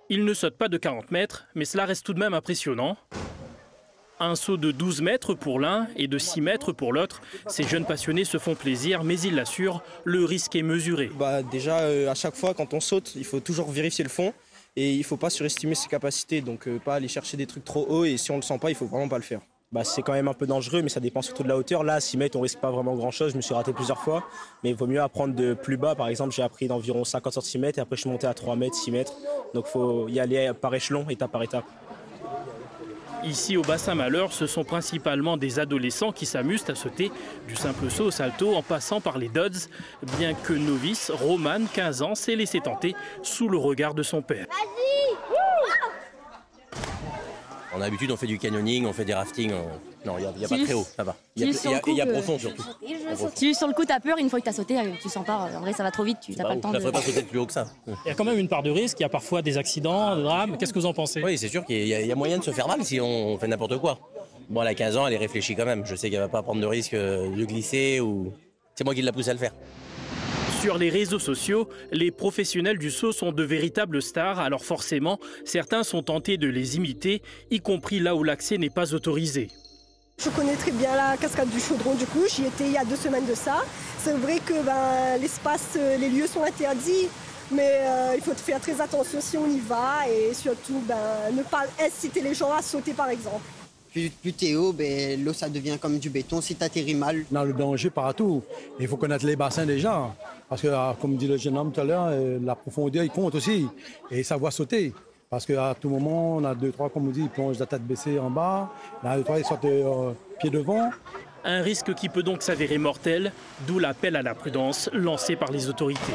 Il ne saute pas de 40 mètres, mais cela reste tout de même impressionnant. Un saut de 12 mètres pour l'un et de 6 mètres pour l'autre. Ces jeunes passionnés se font plaisir, mais ils l'assurent, le risque est mesuré. Déjà, à chaque fois, quand on saute, il faut toujours vérifier le fond. Et il ne faut pas surestimer ses capacités, donc pas aller chercher des trucs trop hauts. Et si on ne le sent pas, il ne faut vraiment pas le faire. C'est quand même un peu dangereux, mais ça dépend surtout de la hauteur. Là, à 6 mètres, on risque pas vraiment grand-chose. Je me suis raté plusieurs fois. Mais il vaut mieux apprendre de plus bas. Par exemple, j'ai appris d'environ 50 cm et après je suis monté à 3 mètres, 6 mètres. Donc il faut y aller par échelon, étape par étape. Ici, au bassin Malheur, ce sont principalement des adolescents qui s'amusent à sauter du simple saut au salto en passant par les dodds. Bien que novice, Roman, 15 ans, s'est laissé tenter sous le regard de son père. On a l'habitude, on fait du canyoning, on fait des raftings. Non, il n'y a pas très haut, ça va. Il y a profond surtout. Si sur le coup t'as peur, une fois que t'as sauté, tu sens pas. En vrai, ça va trop vite, tu n'as pas le temps Ça de... ne ferait pas sauter plus haut que ça. Il y a quand même une part de risque, il y a parfois des accidents, des drames. Qu'est-ce que vous en pensez? Oui, c'est sûr qu'il y a moyen de se faire mal si on fait n'importe quoi. Bon, elle a 15 ans, elle est réfléchie quand même. Je sais qu'elle ne va pas prendre de risque de glisser ou... C'est moi qui la pousse à le faire. Sur les réseaux sociaux, les professionnels du saut sont de véritables stars, alors forcément, certains sont tentés de les imiter, y compris là où l'accès n'est pas autorisé. Je connais très bien la cascade du Chaudron, du coup, j'y étais il y a 2 semaines de ça. C'est vrai que l'espace, les lieux sont interdits, mais il faut faire très attention si on y va et surtout ne pas inciter les gens à sauter par exemple. Plus t'es haut, l'eau ça devient comme du béton si t'atterris mal. On a le danger partout. Il faut connaître les bassins déjà. Parce que, comme dit le jeune homme tout à l'heure, la profondeur, il compte aussi. Et savoir sauter. Parce qu'à tout moment, on a 2-3, comme on dit, ils plongent la tête baissée en bas. Il y en a 2-3, ils sortent pied devant. Un risque qui peut donc s'avérer mortel, d'où l'appel à la prudence lancé par les autorités.